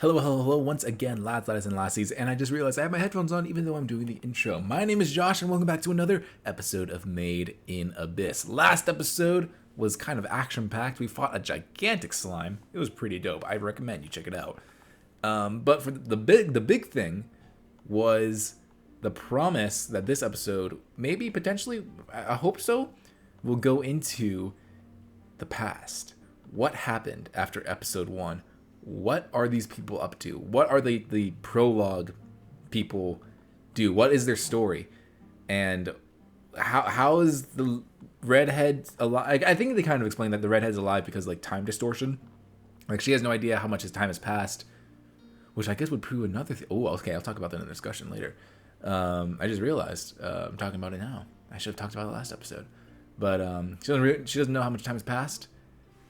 Hello, hello, hello, once again, lads, laddies, and lassies, and I just realized I have my headphones on even though I'm doing the intro. My name is Josh, and welcome back to another episode of Made in Abyss. Last episode was kind of action-packed. We fought a gigantic slime. It was pretty dope. I recommend you check it out. But for the big thing was the promise that this episode, maybe potentially, I hope so, will go into the past. What happened after episode 1? What are these people up to? What are the prologue people do? What is their story? And how is the redhead alive? I think they kind of explained that the redhead's alive because like time distortion. Like she has no idea how much his time has passed, which I guess would prove another thing. Oh, okay, I'll talk about that in the discussion later. I just realized I'm talking about it now. I should have talked about it last episode, but she doesn't know how much time has passed,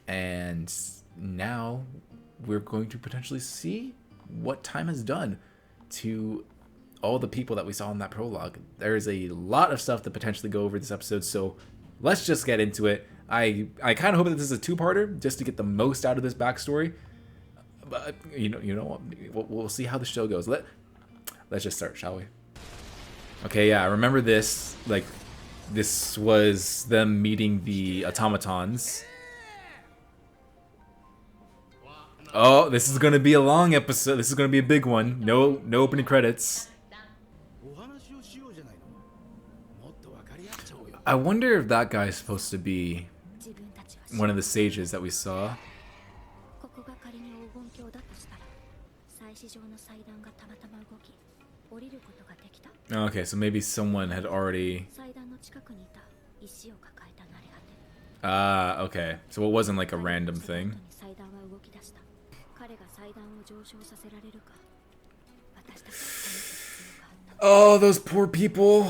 and now we're going to potentially see what time has done to all the people that we saw in that prologue. There's a lot of stuff to potentially go over this episode, so let's just get into it. I kind of hope that this is a two-parter just to get the most out of this backstory. But you know what? We'll see how the show goes. Let's just start, shall we? Okay, yeah, I remember this. Like, this was them meeting the automatons. Oh, this is gonna be a long episode. This is gonna be a big one. No opening credits. I wonder if that guy is supposed to be one of the sages that we saw. Okay, so maybe someone had already... okay. So it wasn't like a random thing. Oh, those poor people.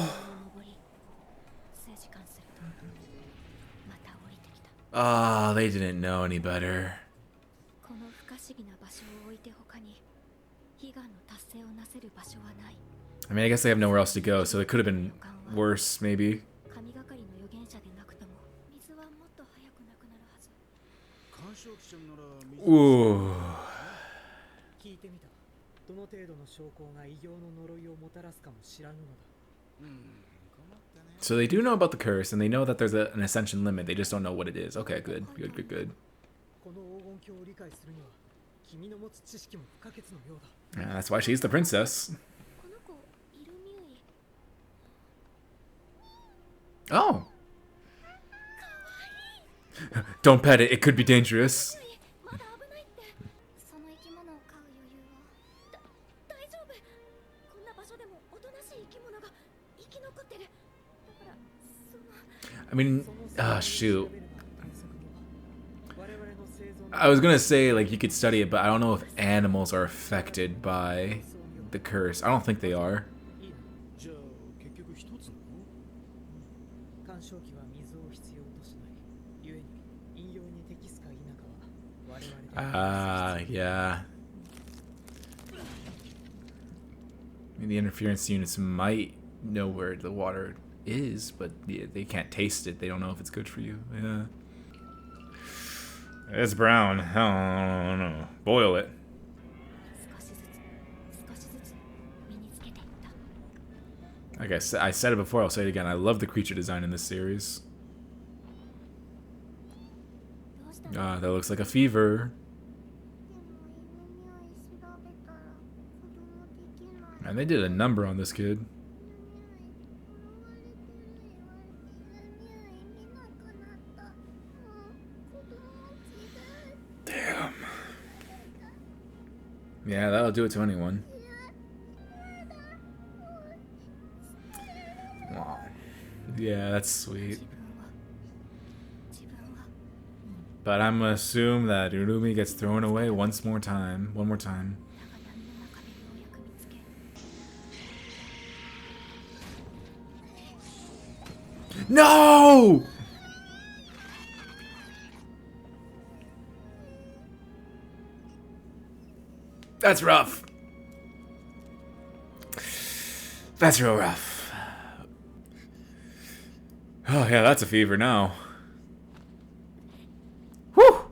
Ah, they didn't know any better. I mean, I guess they have nowhere else to go, so it could have been worse, maybe. Ooh. So they do know about the curse, and they know that there's an ascension limit. They just don't know what it is. Okay, good. Yeah, that's why she's the princess. Oh. Don't pet it. It could be dangerous. I mean, shoot. I was gonna say, like, you could study it, but I don't know if animals are affected by the curse. I don't think they are. Yeah. I mean, the interference units might know where the water is, but they can't taste it. They don't know if it's good for you. Yeah. It's brown. I don't know. Boil it. Like I said it before, I'll say it again. I love the creature design in this series. That looks like a fever. And they did a number on this kid. Damn. Yeah, that'll do it to anyone. Wow. Yeah, that's sweet. But I'm gonna assume that Urumi gets thrown away one more time. No! That's rough. That's real rough. Oh yeah, that's a fever now. Whew!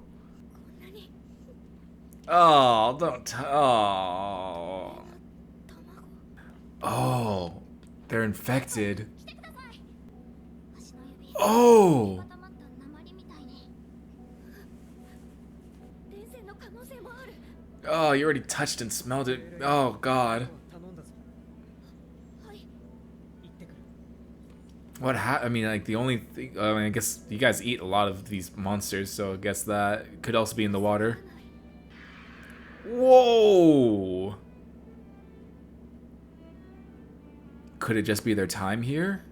Oh, don't. Oh. Oh. They're infected. Oh. Oh, you already touched and smelled it. Oh, God. What I mean, like, the only thing... I mean, I guess you guys eat a lot of these monsters, so I guess that could also be in the water. Whoa! Could it just be their time here?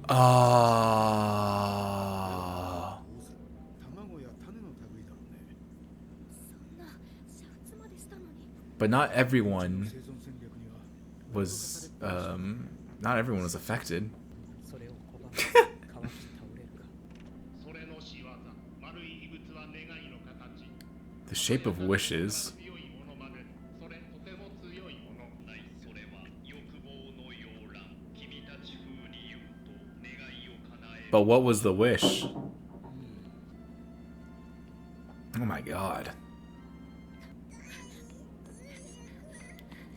Ah. But not everyone was affected. The shape of wishes. But what was the wish? Oh my god.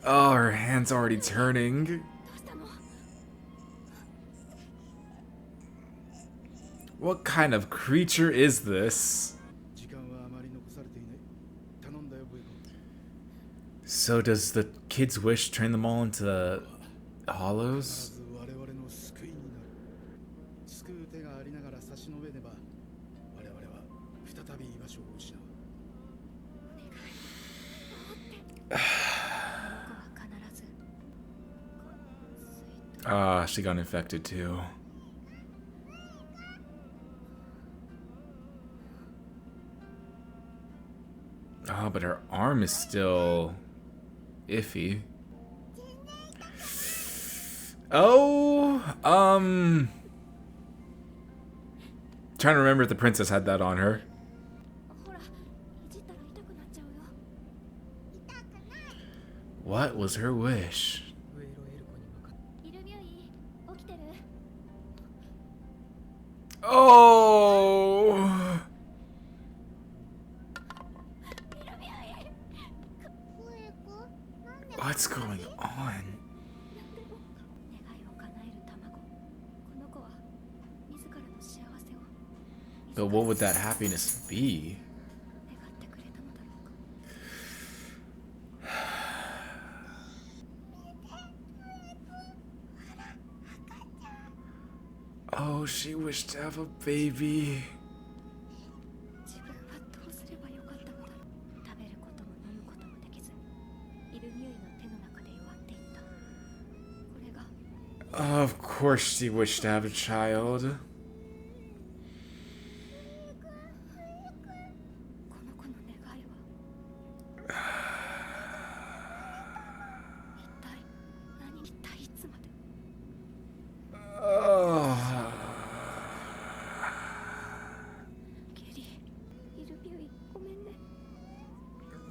Oh, her hand's already turning. What kind of creature is this? So does the kid's wish turn them all into hollows? Ah, she got infected too. Oh, but her arm is still iffy. Oh, trying to remember if the princess had that on her. What was her wish? Oh! What's going on? But what would that happiness be? Oh, she wished to have a baby. Of course she wished to have a child.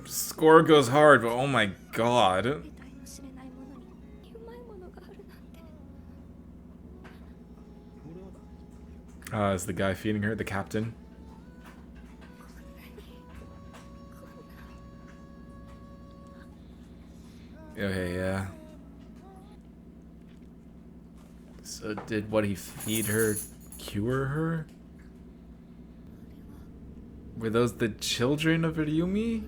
Score goes hard, but oh my god. Is the guy feeding her the captain? Okay, yeah. So did what he feed her cure her? Were those the children of Ryumi?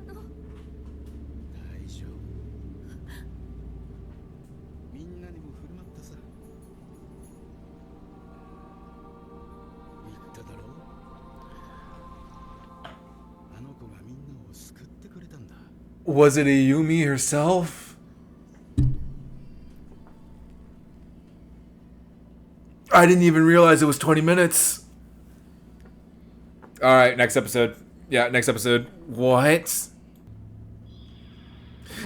Was it Ayumi herself? I didn't even realize it was 20 minutes. Alright, next episode. Yeah, next episode. What?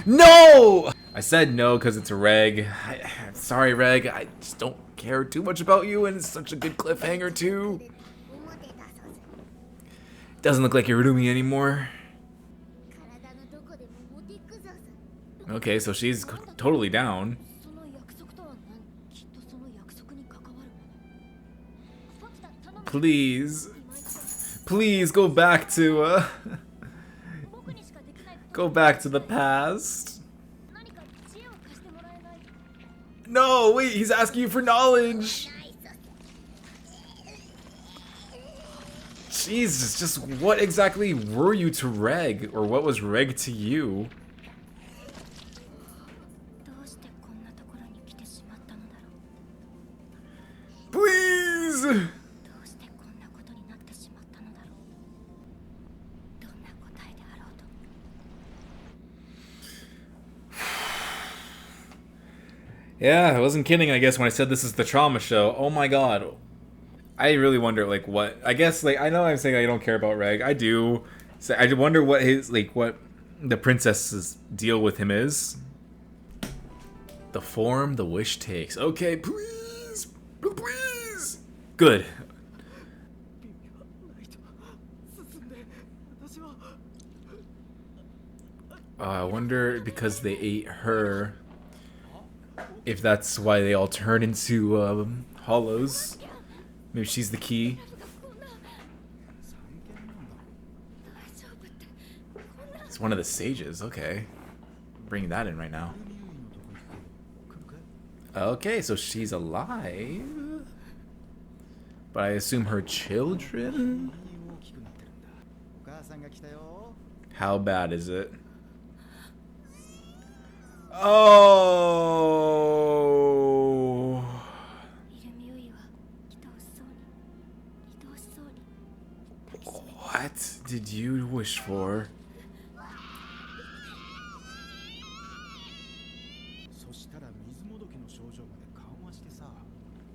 No! I said no because it's a Reg. Sorry, Reg. I just don't care too much about you, and it's such a good cliffhanger, too. Doesn't look like you're Ryumi anymore. Okay, so she's totally down. Please. Please go back to, go back to the past. No, wait, he's asking you for knowledge. Jesus, just what exactly were you to Reg? Or what was Reg to you? Please! Yeah, I wasn't kidding, I guess, when I said this is the trauma show. Oh my god. I really wonder, like, what... I guess, like, I know I'm saying I don't care about Reg. I do. So I wonder what his, like, what the princess's deal with him is. The form the wish takes. Okay, please! Please! Good. I wonder, because they ate her, if that's why they all turn into hollows. Maybe she's the key. It's one of the sages. Okay, bring that in right now. Okay, so she's alive, but I assume her children. How bad is it? Oh. What did you wish for?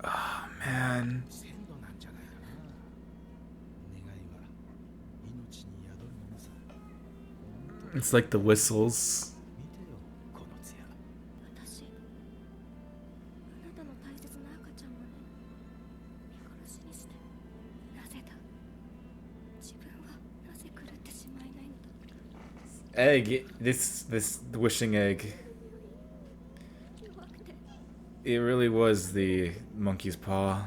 Oh, man. It's like the whistles. Egg, this wishing egg. It really was the monkey's paw.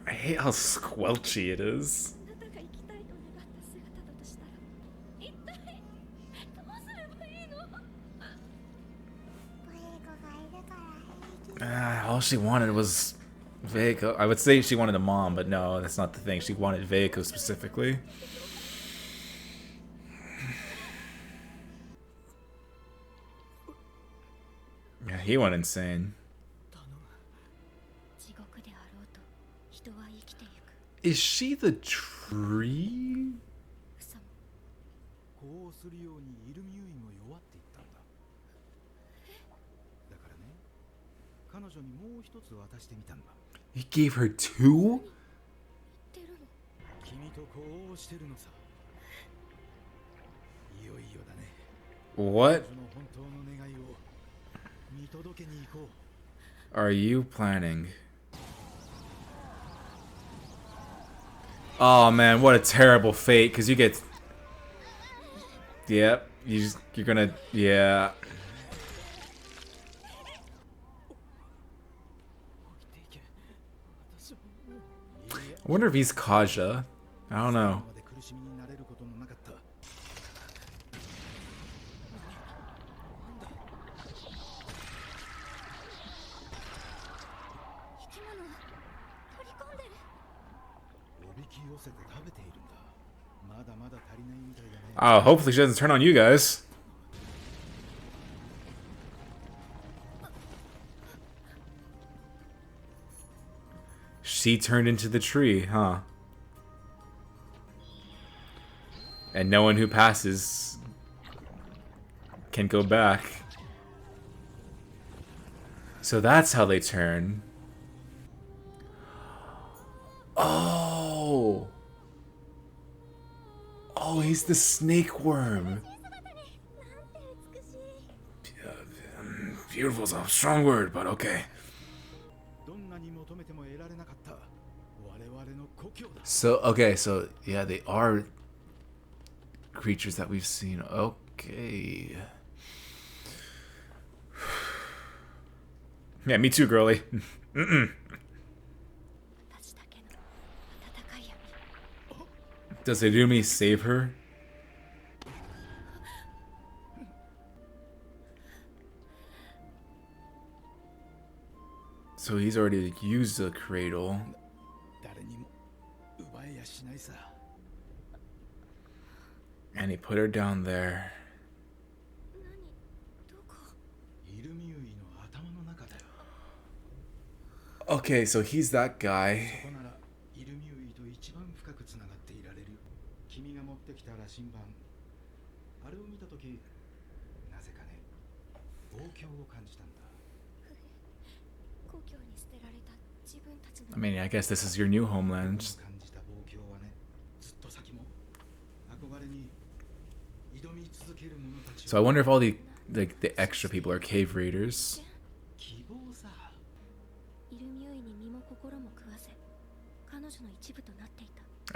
I hate how squelchy it is. All she wanted was Veiko. I would say she wanted a mom, but no, that's not the thing. She wanted Veiko specifically. Yeah, he went insane. Is she the tree? He gave her two? What are you planning? Oh man, what a terrible fate, because you get... Yep, you're gonna... Yeah. I wonder if he's Kaja. I don't know. Oh, hopefully she doesn't turn on you guys. She turned into the tree, huh? And no one who passes can go back. So that's how they turn. Oh! Oh, he's the snake worm. Beautiful is a strong word, but okay. So, okay, so, yeah, they are creatures that we've seen. Okay. Yeah, me too, girly. Does Irumi save her? So he's already used the cradle. And he put her down there. Okay, so he's that guy. I mean, I guess this is your new homeland. So I wonder if all the extra people are cave raiders.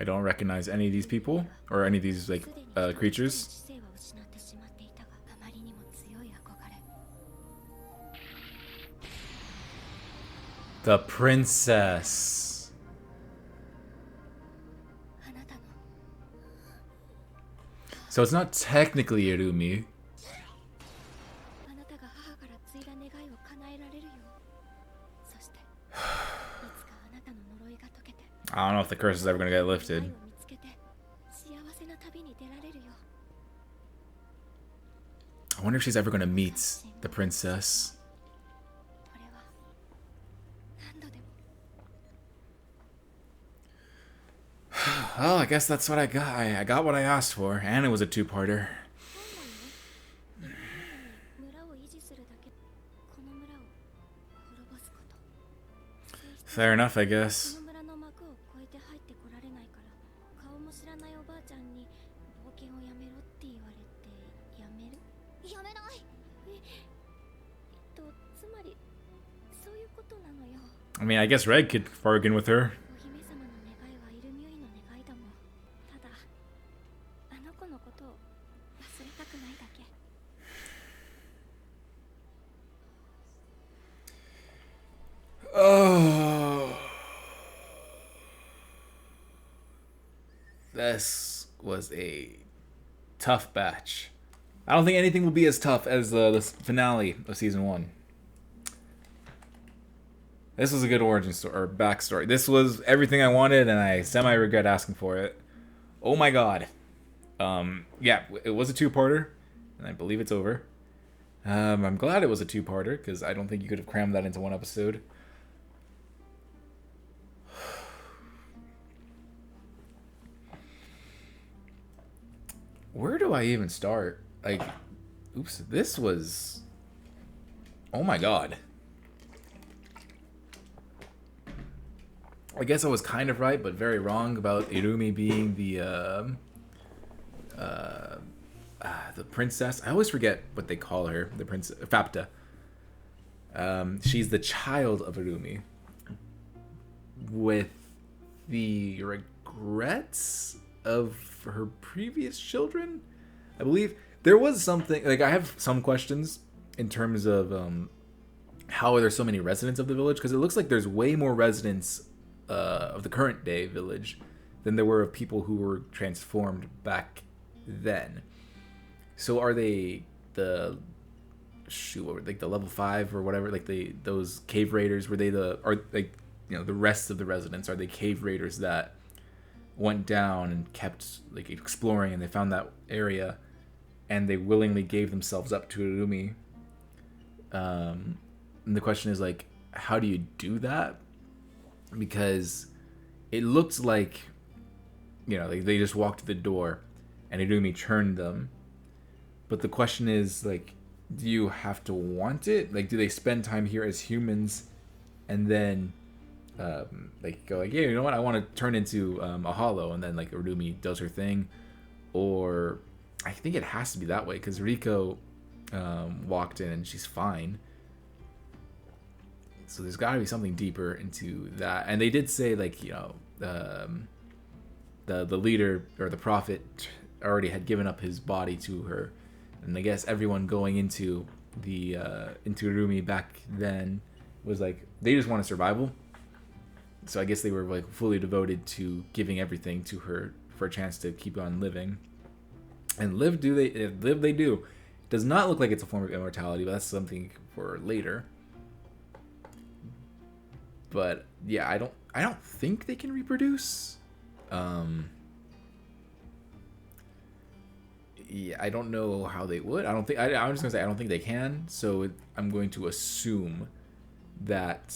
I don't recognize any of these people or any of these creatures. The princess. So it's not technically Irumi. I don't know if the curse is ever going to get lifted. I wonder if she's ever going to meet the princess. Well, I guess that's what I got. I got what I asked for, and it was a two-parter. Fair enough, I guess. I mean, I guess Red could bargain with her. Oh, this was a tough batch. I don't think anything will be as tough as the finale of season 1. This was a good origin story or backstory. This was everything I wanted, and I semi-regret asking for it. Oh my god. Yeah, it was a two-parter, and I believe it's over. I'm glad it was a two-parter because I don't think you could have crammed that into one episode. Where do I even start? Like, oops, this was... Oh my god. I guess I was kind of right, but very wrong about Irumi being the princess. I always forget what they call her, the princess, Fapta. She's the child of Irumi, with the regrets of her previous children. I believe there was something like I have some questions in terms of how are there so many residents of the village, because it looks like there's way more residents of the current day village than there were of people who were transformed back then. So are they the level 5 or whatever, those cave raiders? Were they the rest of the residents? Are they cave raiders that went down and kept exploring, and they found that area and they willingly gave themselves up to Irumi? And the question is how do you do that? Because it looked like, they just walked to the door and Irumi turned them. But the question is, do you have to want it? Do they spend time here as humans and then go yeah, you know what, I want to turn into a hollow, and then Irumi does her thing? Or I think it has to be that way because Riko walked in and she's fine. So there's got to be something deeper into that. And they did say the leader or the prophet already had given up his body to her, and I guess everyone going into the into Irumi back then was like they just wanted survival. So I guess they were like fully devoted to giving everything to her for a chance to keep on living. And live they do. It does not look like it's a form of immortality, but that's something for later. But yeah, I don't think they can reproduce. Yeah, I don't know how they would. I'm just gonna say I don't think they can. So I'm going to assume that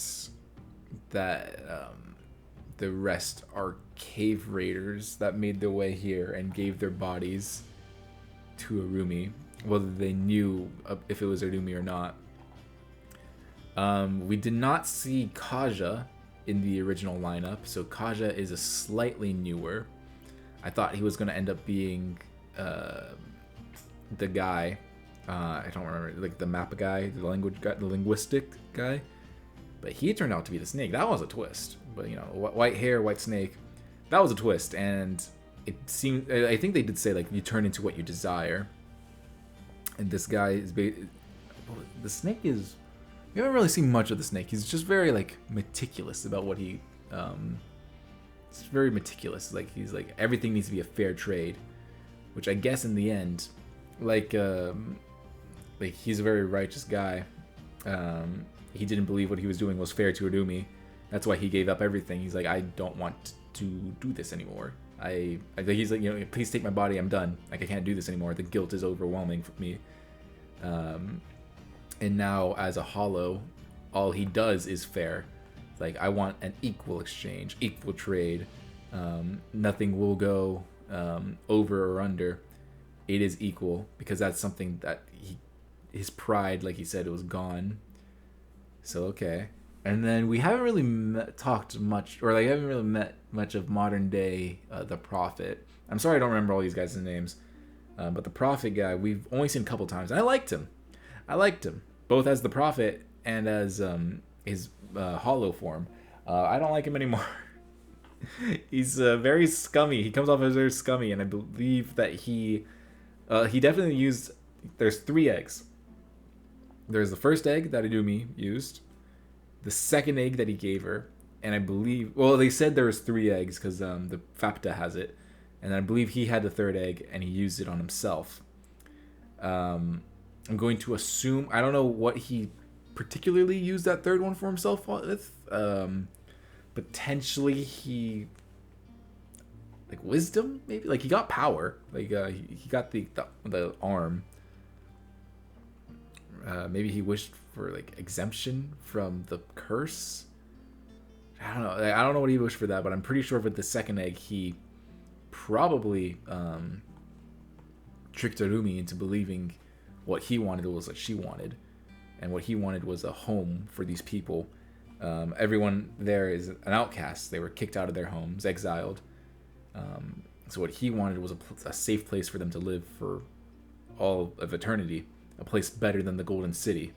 the rest are cave raiders that made their way here and gave their bodies to Arumi, whether they knew if it was Arumi or not. We did not see Kaja in the original lineup, so Kaja is a slightly newer. I thought he was going to end up being the guy. I don't remember, like the map guy, the language guy, the linguistic guy. But he turned out to be the snake. That was a twist. But you know, white hair, white snake. That was a twist, and it seemed. I think they did say like you turn into what you desire. And this guy is the snake is. You haven't really seen much of the snake. He's just very like meticulous about what he. It's very meticulous. Like he's like everything needs to be a fair trade, which I guess in the end, like he's a very righteous guy. He didn't believe what he was doing was fair to Arumi. That's why he gave up everything. He's like, I don't want to do this anymore. I think he's like, you know, please take my body. I'm done. Like I can't do this anymore. The guilt is overwhelming for me. And now as a hollow, all he does is fair. Like I want an equal exchange, equal trade. Nothing will go over or under. It is equal because that's something that his pride, like he said, it was gone. So okay. And then we haven't really talked much, or like I haven't really met much of modern day the Prophet. I'm sorry I don't remember all these guys' names, but the Prophet guy we've only seen a couple times, and I liked him. Both as the Prophet and as his hollow form. I don't like him anymore. He's very scummy. He comes off as very scummy, and I believe that he definitely used. There's 3 eggs. There's the first egg that Idumi used, the second egg that he gave her, and I believe, well, they said there was 3 eggs because the Fapta has it, and I believe he had the 3rd egg and he used it on himself. I'm going to assume, I don't know what he particularly used that 3rd one for himself with. Potentially he, like wisdom, maybe, like he got power, like he got the arm. Maybe he wished for like exemption from the curse. I don't know. I don't know what he wished for that, but I'm pretty sure with the 2nd egg, he probably tricked Arumi into believing what he wanted was what she wanted, and what he wanted was a home for these people. Everyone there is an outcast. They were kicked out of their homes, exiled. So what he wanted was a safe place for them to live for all of eternity. A place better than the Golden City.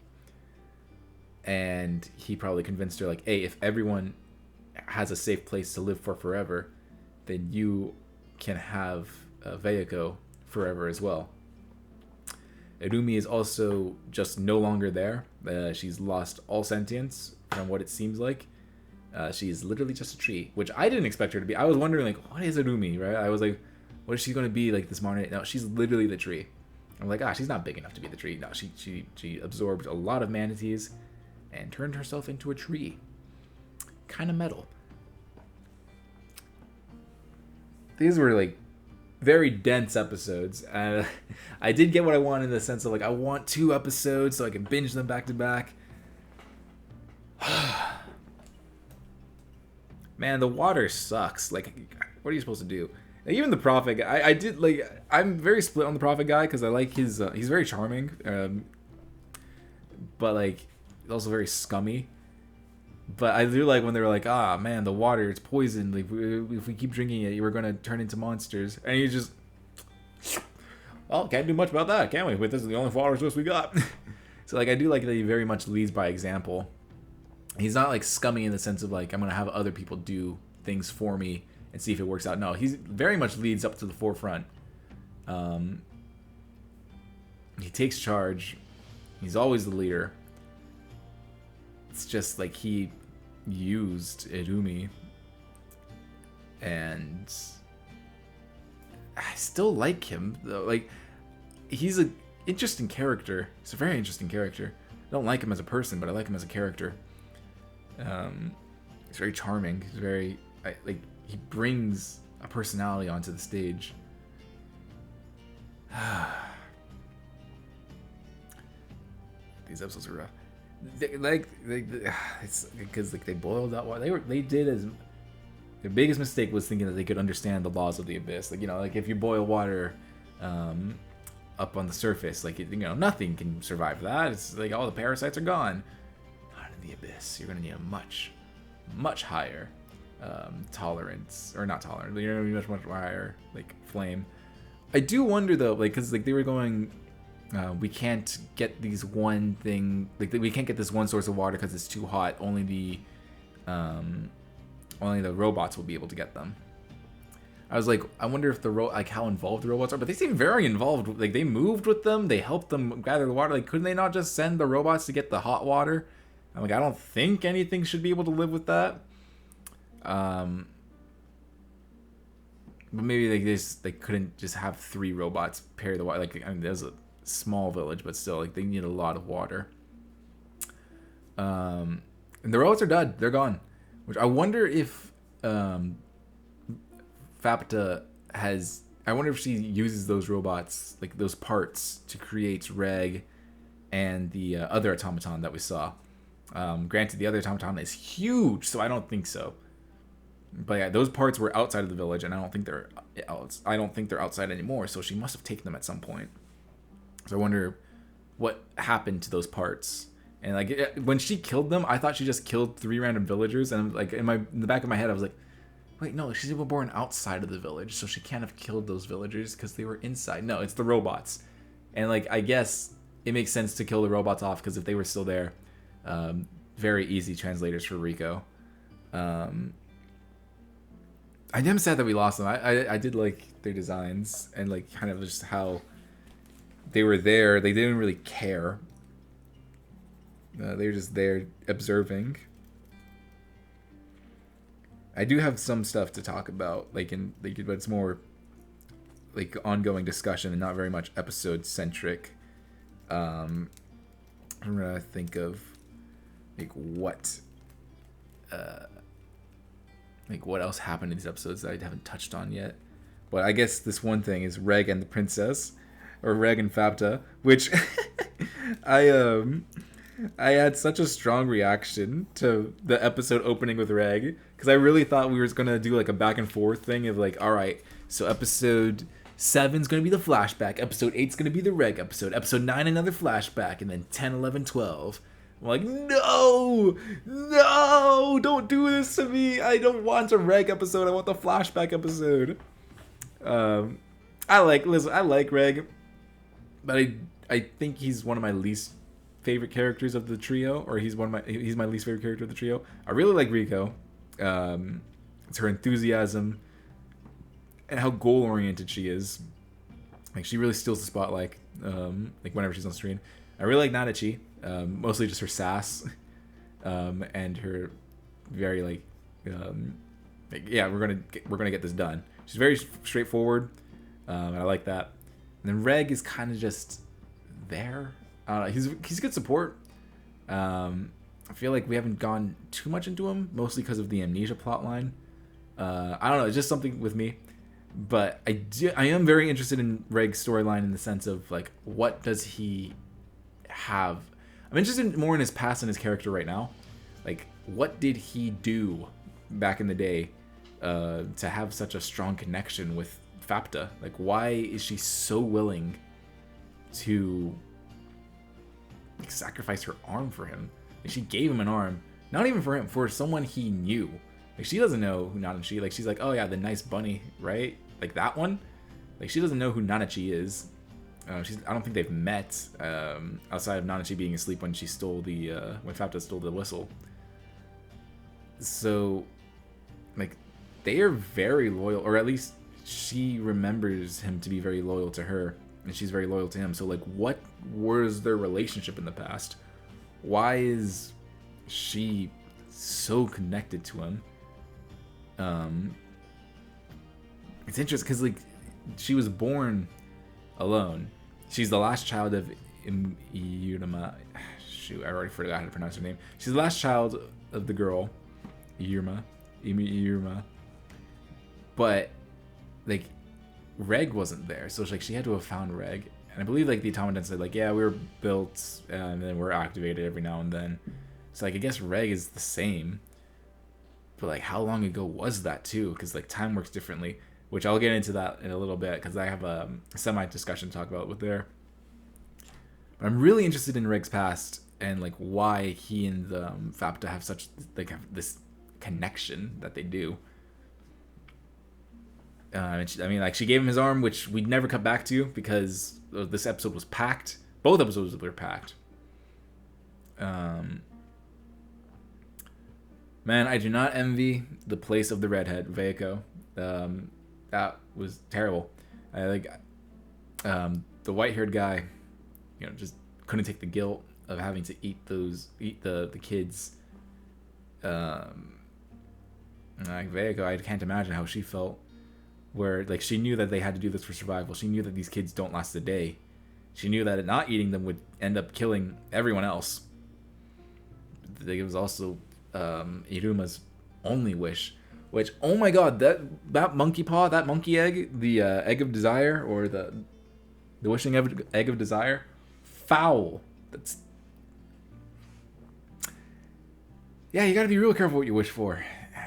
And he probably convinced her, like, hey, if everyone has a safe place to live for forever, then you can have Veiko forever as well. Irumi is also just no longer there. She's lost all sentience from what it seems like. She is literally just a tree, which I didn't expect her to be. I was wondering, like, what is Irumi, right? I was like, what is she going to be, like, this modern... No, she's literally the tree. I'm like, she's not big enough to be the tree. No, she absorbed a lot of manatees and turned herself into a tree. Kind of metal. These were, like, very dense episodes. I did get what I wanted in the sense of, like, I want 2 episodes so I can binge them back to back. Man, the water sucks. Like, what are you supposed to do? Like, even the Prophet guy, I did, like, I'm very split on the Prophet guy because I like his, he's very charming, but, like, he's also very scummy. But I do like when they were like, man, the water, it's poison. Like, if we keep drinking it, we're going to turn into monsters. And you just, well, can't do much about that, can we? But this is the only water source we got. So, like, I do like that he very much leads by example. He's not, like, scummy in the sense of, like, I'm going to have other people do things for me and see if it works out. No, he very much leads up to the forefront. He takes charge. He's always the leader. it's just like he used Irumi, and I still like him though. Like, he's an interesting character. He's a very interesting character. I don't like him as a person, but I like him as a character. He's very charming. He's very he brings a personality onto the stage. These episodes are rough. It's because they boiled out water. They did as their biggest mistake was thinking that they could understand the laws of the abyss. Like, like if you boil water up on the surface, like, nothing can survive that. It's like all the parasites are gone. Not in the abyss. You're gonna need a much higher tolerance, or not tolerance. You're gonna be much higher flame. I do wonder though, because they were going. We can't get these one thing, we can't get this one source of water because it's too hot. Only the robots will be able to get them. I was like, I wonder if how involved the robots are, but they seem very involved. Like, they moved with them, they helped them gather the water. Like, couldn't they not just send the robots to get the hot water? I'm like, I don't think anything should be able to live with that. But maybe they couldn't just have 3 robots carry the water. There's a small village, but still, they need a lot of water. And the robots are dead. They're gone. Which I wonder if Fapta has. I wonder if she uses those robots, those parts, to create Reg and the other automaton that we saw. Granted, the other automaton is huge, so I don't think so. But yeah, those parts were outside of the village, and I don't think they're outside anymore. So she must have taken them at some point. So I wonder what happened to those parts. And when she killed them, I thought she just killed 3 random villagers. And in the back of my head, I was like, wait, no, she's even born outside of the village, so she can't have killed those villagers because they were inside. No, it's the robots. And I guess it makes sense to kill the robots off because if they were still there, very easy translators for Rico. I am sad that we lost them. I did like their designs and kind of just how they were there. They didn't really care. They were just there observing. I do have some stuff to talk about, but it's more ongoing discussion and not very much episode centric. I'm gonna think of what else happened in these episodes that I haven't touched on yet. But I guess this one thing is Reg and the princess, or Reg and Fapta, which I had such a strong reaction to the episode opening with Reg, because I really thought we were going to do a back and forth thing of all right, so episode 7's going to be the flashback, episode 8's going to be the Reg episode 9 another flashback, and then 10, 11, 12. I'm like, no, don't do this to me. I don't want a Reg episode. I want the flashback episode. I like Reg, but I think he's one of my least favorite characters of the trio, or he's my least favorite character of the trio. I really like Rico. It's her enthusiasm and how goal oriented she is. She really steals the spotlight. Whenever she's on screen. I really like Nanachi. Mostly just her sass, and her very yeah, we're gonna get this done. She's very straightforward, and I like that. And then Reg is kind of just there. He's good support. I feel like we haven't gone too much into him, mostly because of the amnesia plotline. I don't know, it's just something with me. But I am very interested in Reg's storyline in the sense of what does he have? I'm interested more in his past and his character right now. What did he do back in the day to have such a strong connection with Fapta? Why is she so willing to sacrifice her arm for him? She gave him an arm, not even for him, for someone he knew. She doesn't know who Nanachi. She's like, oh yeah, the nice bunny, right? That one. She doesn't know who Nanachi is. I don't think they've met outside of Nanachi being asleep when she stole when Fapta stole the whistle. So, they are very loyal, or at least she remembers him to be very loyal to her, and she's very loyal to him. So, what was their relationship in the past? Why is she so connected to him. It's interesting because like she was born alone. She's the last child of Iruma. Shoot, I already forgot how to pronounce her name. She's the last child of the girl, Iruma. But like Reg wasn't there, so like she had to have found Reg. And I believe like the automaton said like, yeah, we were built and then we're activated every now and then. So like I guess Reg is the same. But like how long ago was that too? Because like time works differently, which I'll get into that in a little bit because I have a semi-discussion to talk about with there. But I'm really interested in Reg's past and like why he and the Fapta have such like have this connection that they do. And she, I mean, like she gave him his arm, which we'd never cut back to because this episode was packed. Both episodes were packed. Man, I do not envy the place of the redhead, Veiko. That was terrible. I like the white-haired guy, you know, just couldn't take the guilt of having to eat the kids. Like Veiko, I can't imagine how she felt. Where like she knew that they had to do this for survival. She knew that these kids don't last a day. She knew that not eating them would end up killing everyone else. It was also Iruma's only wish. Which, oh my god, that monkey paw, that monkey egg, the egg of desire, or the wishing egg of desire, foul. That's, yeah, you gotta be real careful what you wish for.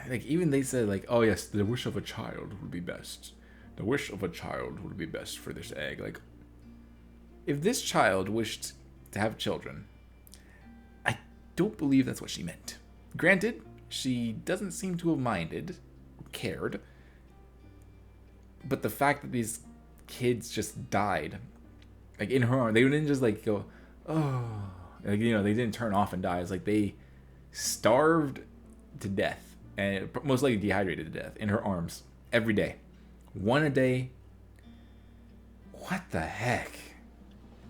Like even they said like, oh yes, the wish of a child would be best. The wish of a child would be best for this egg. Like, if this child wished to have children, I don't believe that's what she meant. Granted, she doesn't seem to have minded, cared, but the fact that these kids just died, like in her arm, they didn't just like go, oh, like, you know, they didn't turn off and die. It's like they starved to death. And most likely dehydrated to death in her arms every day. One a day. What the heck?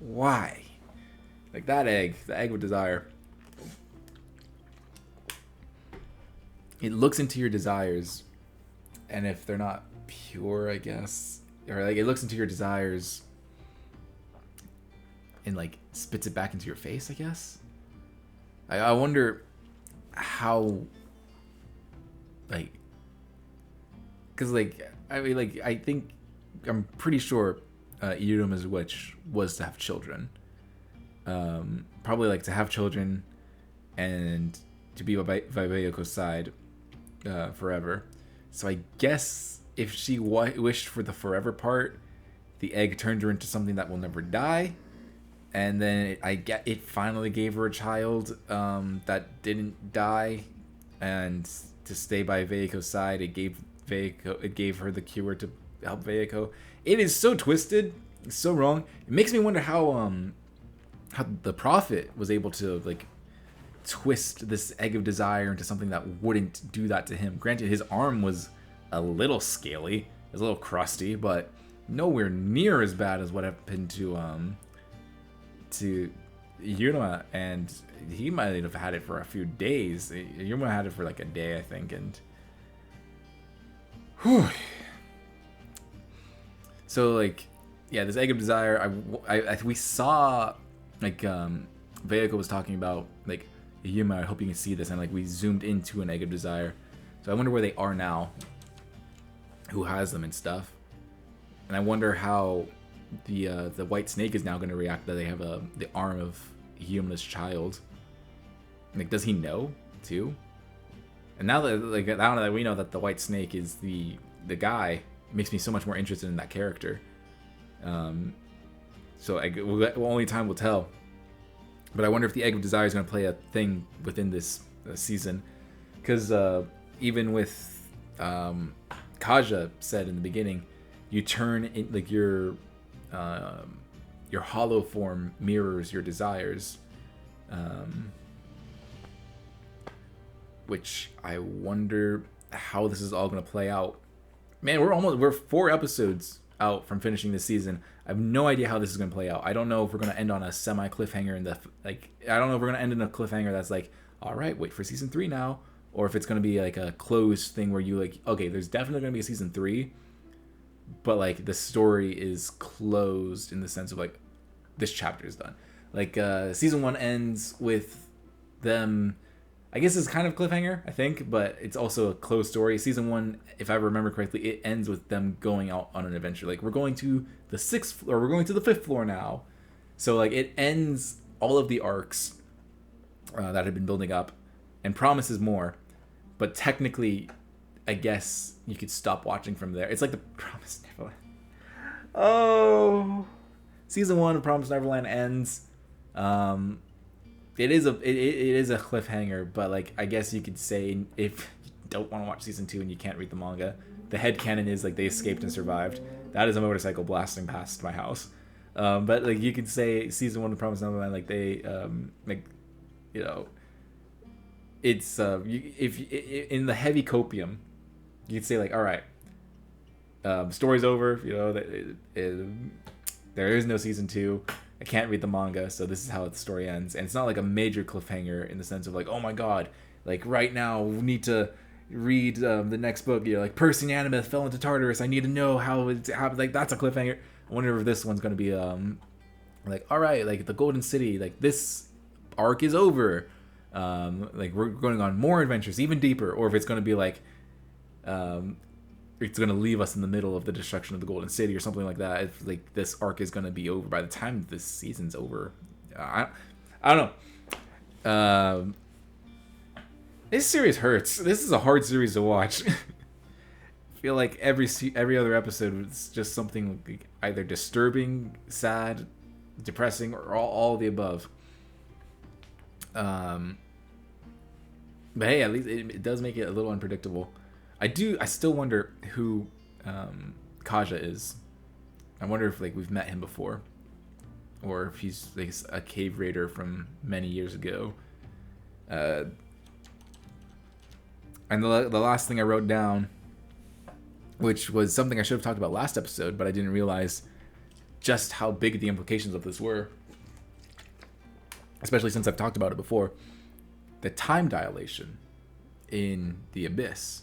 Why? Like that egg, the egg of desire. It looks into your desires, and if they're not pure, I guess, or like it looks into your desires and like spits it back into your face, I guess. I wonder how. Like, because like I mean, like I think I'm pretty sure Iruma's wish was to have children, probably like to have children, and to be by Veiko's side forever. So I guess if she wished for the forever part, the egg turned her into something that will never die, and then it finally gave her a child that didn't die, and to stay by Veiko's side. It gave her the cure to help Veiko. It is so twisted, it's so wrong. It makes me wonder how the Prophet was able to like twist this egg of desire into something that wouldn't do that to him. Granted, his arm was a little scaly, it was a little crusty, but nowhere near as bad as what happened to Iruma, and he might have had it for a few days. Iruma had it for like a day, I think, and whew. So like, yeah, this egg of desire. We saw like Veiko was talking about like Iruma. I hope you can see this, and like we zoomed into an egg of desire. So I wonder where they are now, who has them and stuff, and I wonder how the white snake is now going to react that they have the arm of Iruma's child. Like, does he know too? And now that we know that the white snake is the guy, it makes me so much more interested in that character. So only time will tell. But I wonder if the egg of desire is going to play a thing within this season, because even with Kaja said in the beginning, you turn in like your hollow form mirrors your desires, which I wonder how this is all going to play out. Man, we're 4 episodes out from finishing this season. I have no idea how this is going to play out. I don't know if we're going to end on a semi cliffhanger I don't know if we're going to end in a cliffhanger that's like, all right, wait for season 3 now, or if it's going to be like a closed thing where you like, okay, there's definitely going to be a season 3, but like the story is closed in the sense of like this chapter is done. Like season 1 ends with them, I guess it's kind of cliffhanger, I think, but it's also a closed story. Season 1, if I remember correctly, it ends with them going out on an adventure. Like, we're going to the 6th floor, or we're going to the 5th floor now. So like it ends all of the arcs that had been building up and promises more, but technically I guess you could stop watching from there. It's like the Promised Neverland. Oh, season 1 of Promised Neverland ends. It is a cliffhanger, but like I guess you could say if you don't want to watch season 2 and you can't read the manga, the headcanon is like they escaped and survived. That is a motorcycle blasting past my house. But like you could say season 1 of Promised Neverland, like they like, you know, it's if in the heavy copium, you could say like, all right, story's over. You know, there is no season 2. I can't read the manga, so this is how the story ends. And it's not like a major cliffhanger in the sense of like, oh my god, like right now we need to read the next book. You know, like Percy and Annabeth fell into Tartarus. I need to know how it happened. Like that's a cliffhanger. I wonder if this one's gonna be like, all right, like the Golden City, like this arc is over. Like we're going on more adventures, even deeper, or if it's gonna be like, it's gonna leave us in the middle of the destruction of the Golden City or something like that. If like this arc is gonna be over by the time this season's over. I don't know. This series hurts. This is a hard series to watch. I feel like every other episode was just something like either disturbing, sad, depressing, or all of the above. But hey, at least it does make it a little unpredictable. I still wonder who Kaja is. I wonder if like we've met him before, or if he's like a cave raider from many years ago. And the last thing I wrote down, which was something I should have talked about last episode, but I didn't realize just how big the implications of this were, especially since I've talked about it before. The time dilation in the Abyss.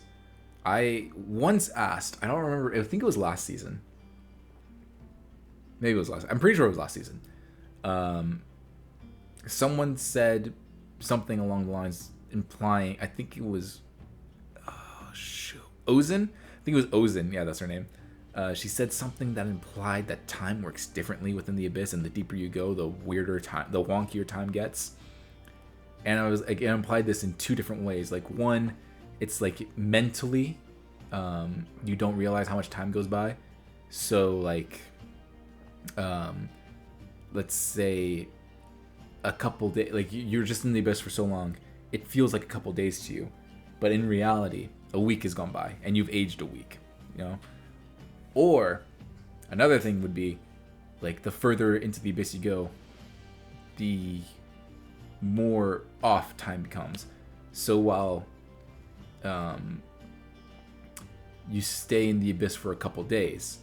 I once asked, I don't remember, I think it was last season. Maybe it was I'm pretty sure it was last season. Someone said something along the lines implying, I think it was, Ozen? I think it was Ozen. Yeah, that's her name. She said something that implied that time works differently within the Abyss, and the deeper you go, the weirder time, the wonkier time gets. And I was like, it implied this in two different ways. Like one, it's like mentally, you don't realize how much time goes by. So like, let's say a couple days, like you're just in the Abyss for so long, it feels like a couple days to you, but in reality, a week has gone by and you've aged a week, you know? Or another thing would be like the further into the Abyss you go, the more off time becomes. So while you stay in the Abyss for a couple days,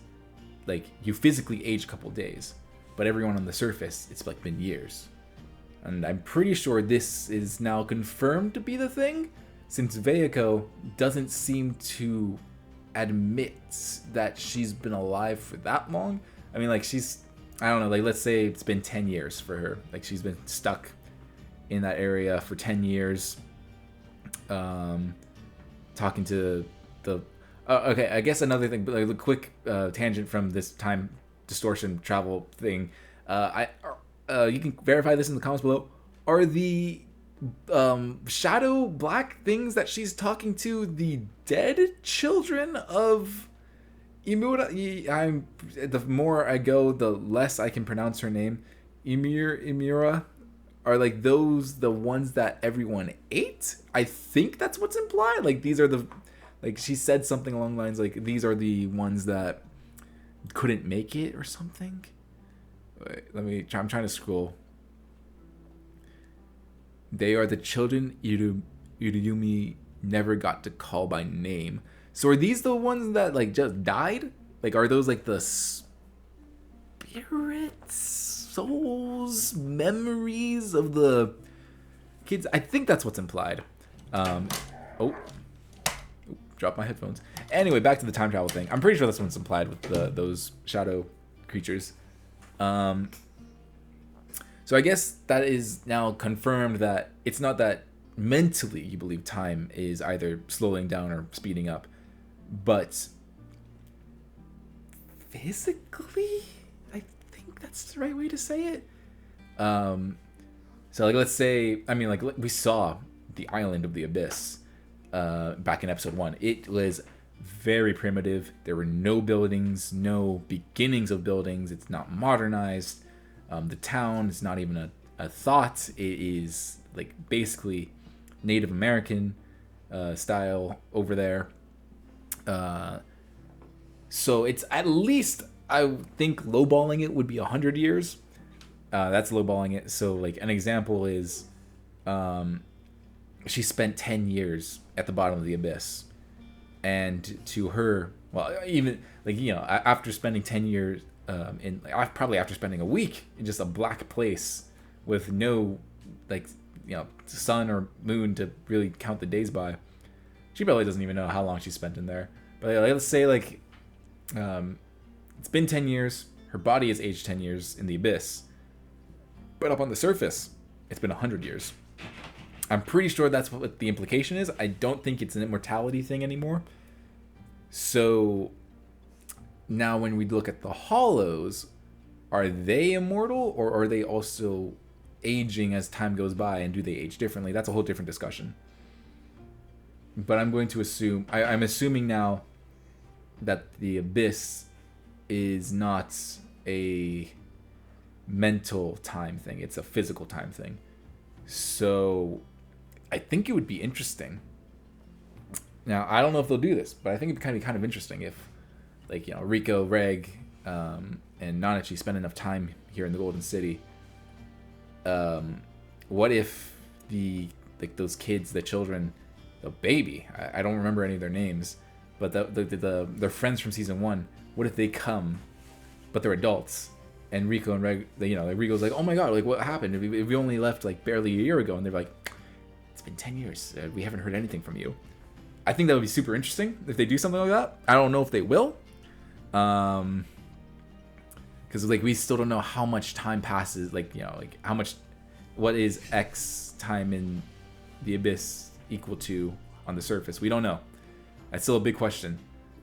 like you physically age a couple days, but everyone on the surface, it's like been years. And I'm pretty sure this is now confirmed to be the thing, since Veiko doesn't seem to admit that she's been alive for that long. I mean, like she's, I don't know, like let's say it's been 10 years for her. Like she's been stuck in that area for 10 years. Talking to the, okay, I guess another thing, but like a quick tangent from this time distortion travel thing. You can verify this in the comments below. Are the shadow black things that she's talking to the dead children of Imura? The more I go, the less I can pronounce her name. Imura. Are like those the ones that everyone ate? I think that's what's implied. Like these are the, like she said something along the lines like these are the ones that couldn't make it or something. Wait, I'm trying to scroll. They are the children Iruyumi never got to call by name. So are these the ones that like just died? Like are those like the spirits, souls, memories of the kids. I think that's what's implied. Oh, dropped my headphones. Anyway, back to the time travel thing. I'm pretty sure that's what's implied with those shadow creatures. So I guess that is now confirmed that it's not that mentally you believe time is either slowing down or speeding up, but physically, I think that's the right way to say it. So like, let's say, I mean, like, we saw the island of the abyss back in episode 1. It was very primitive. There were no buildings, no beginnings of buildings. It's not modernized. The town is not even a thought. It is like basically Native American style over there. So it's at least, I think lowballing it would be 100 years. That's lowballing it. So like an example is she spent 10 years at the bottom of the abyss. And to her, well, even like, you know, after spending 10 years probably after spending a week in just a black place with no, like, you know, sun or moon to really count the days by, she probably doesn't even know how long she spent in there. But like, let's say like it's been 10 years, her body has aged 10 years in the abyss, but up on the surface it's been 100 years. I'm pretty sure that's what the implication is. I don't think it's an immortality thing anymore. So now when we look at the hollows, are they immortal, or are they also aging as time goes by, and do they age differently? That's a whole different discussion. But I'm going to assume, I'm assuming now that the abyss is not a mental time thing. It's a physical time thing. So I think it would be interesting. Now, I don't know if they'll do this, but I think it'd be kind of interesting if, like, you know, Rico, Reg, and Nanachi spend enough time here in the Golden City. What if those kids, the children, the baby, I don't remember any of their names, but their friends from season 1, what if they come, but they're adults, and Rico and Reg, Rico's like, oh my god, like, what happened? We only left like barely a year ago, and they're like, it's been 10 years, we haven't heard anything from you. I think that would be super interesting if they do something like that. I don't know if they will, because like we still don't know how much time passes, like, you know, like how much, what is X time in the abyss equal to on the surface. We don't know. That's still a big question,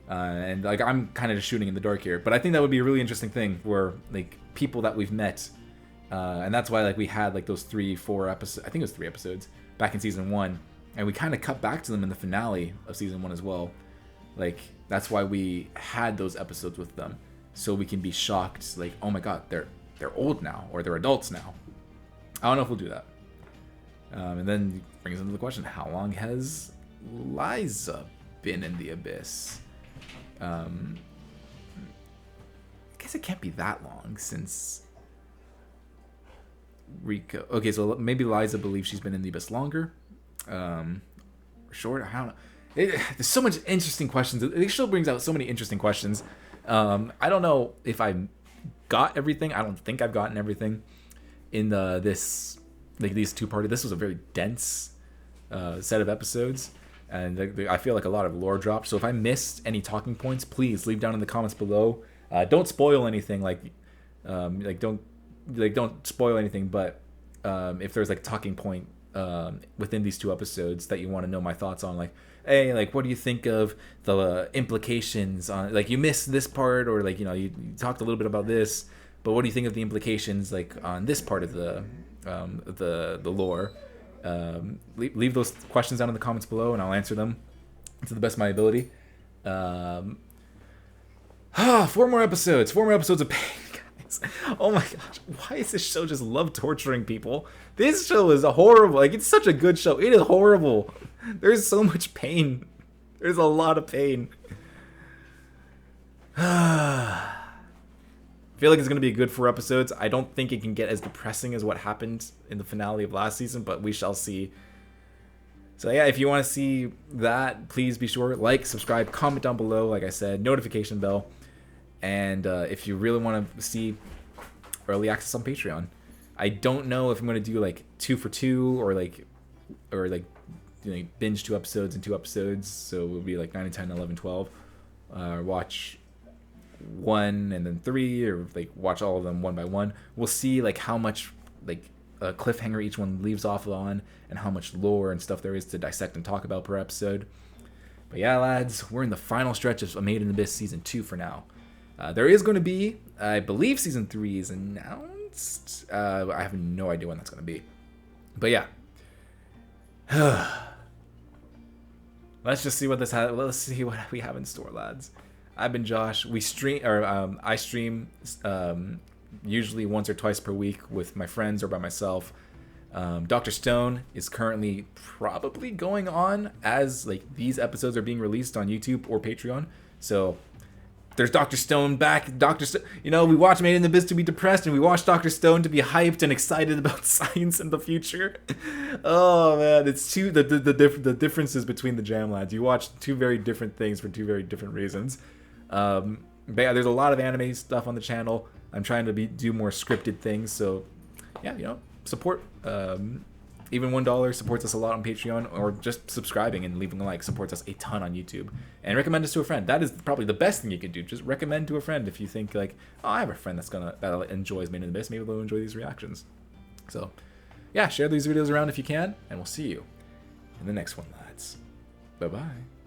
and like I'm kind of just shooting in the dark here, but I think that would be a really interesting thing where like people that we've met, and that's why like we had like those 3-4 episodes, I think it was 3 episodes back in season 1, and we kind of cut back to them in the finale of season 1 as well. Like that's why we had those episodes with them, so we can be shocked, like, oh my god, they're old now, or they're adults now. I don't know if we'll do that. And then brings into the question, how long has Liza been in the abyss? I guess it can't be that long since Rico. Okay, so maybe Liza believes she's been in the abyss longer. Short, I don't know. There's so much interesting questions. The show brings out so many interesting questions. I don't know if I got everything. I don't think I've gotten everything in these 2-parter. This was a very dense set of episodes, and I feel like a lot of lore dropped. So if I missed any talking points, please leave down in the comments below. Don't spoil anything. Don't spoil anything. But if there's like talking point within these 2 episodes that you want to know my thoughts on, like, hey, like, what do you think of the implications on, like, you missed this part, or like, you know, you talked a little bit about this, but what do you think of the implications, like, on this part of the lore? Leave those questions down in the comments below, and I'll answer them to the best of my ability. 4 more episodes of pain, guys. Oh my gosh, why is this show just love torturing people? This show is horrible. Like, it's such a good show. It is horrible. There's so much pain. There's a lot of pain. I feel like it's going to be a good 4 episodes. I don't think it can get as depressing as what happened in the finale of last season, but we shall see. So yeah, if you want to see that, please be sure, like, subscribe, comment down below, like I said, notification bell. And if you really want to see early access on Patreon. I don't know if I'm going to do like 2 for 2 or like or like, you know, binge 2 episodes and 2 episodes. So it would be like 9, 10, 11, 12. Watch 1 and then 3, or like watch all of them one by one. We'll see like how much like a cliffhanger each one leaves off on, and how much lore and stuff there is to dissect and talk about per episode. But yeah, lads, we're in the final stretch of Made in Abyss Season 2 for now. There is going to be, I believe Season 3 is announced. I have no idea when that's going to be. But yeah. Let's just see what this has. Let's see what we have in store, lads. I've been Josh. I stream usually once or twice per week with my friends or by myself. Dr. Stone is currently probably going on as like these episodes are being released on YouTube or Patreon. So there's Dr. Stone back. You know, we watch Made in Abyss to be depressed, and we watch Dr. Stone to be hyped and excited about science in the future. Oh man, it's the differences between the jam, lads. You watch two very different things for two very different reasons. But yeah, there's a lot of anime stuff on the channel. I'm trying to do more scripted things, so yeah, you know, support. Even $1 supports us a lot on Patreon, or just subscribing and leaving a like supports us a ton on YouTube. And recommend us to a friend. That is probably the best thing you could do. Just recommend to a friend if you think like, oh, I have a friend that enjoys Made in Abyss. Maybe they'll enjoy these reactions. So yeah, share these videos around if you can, and we'll see you in the next one, lads. Bye bye.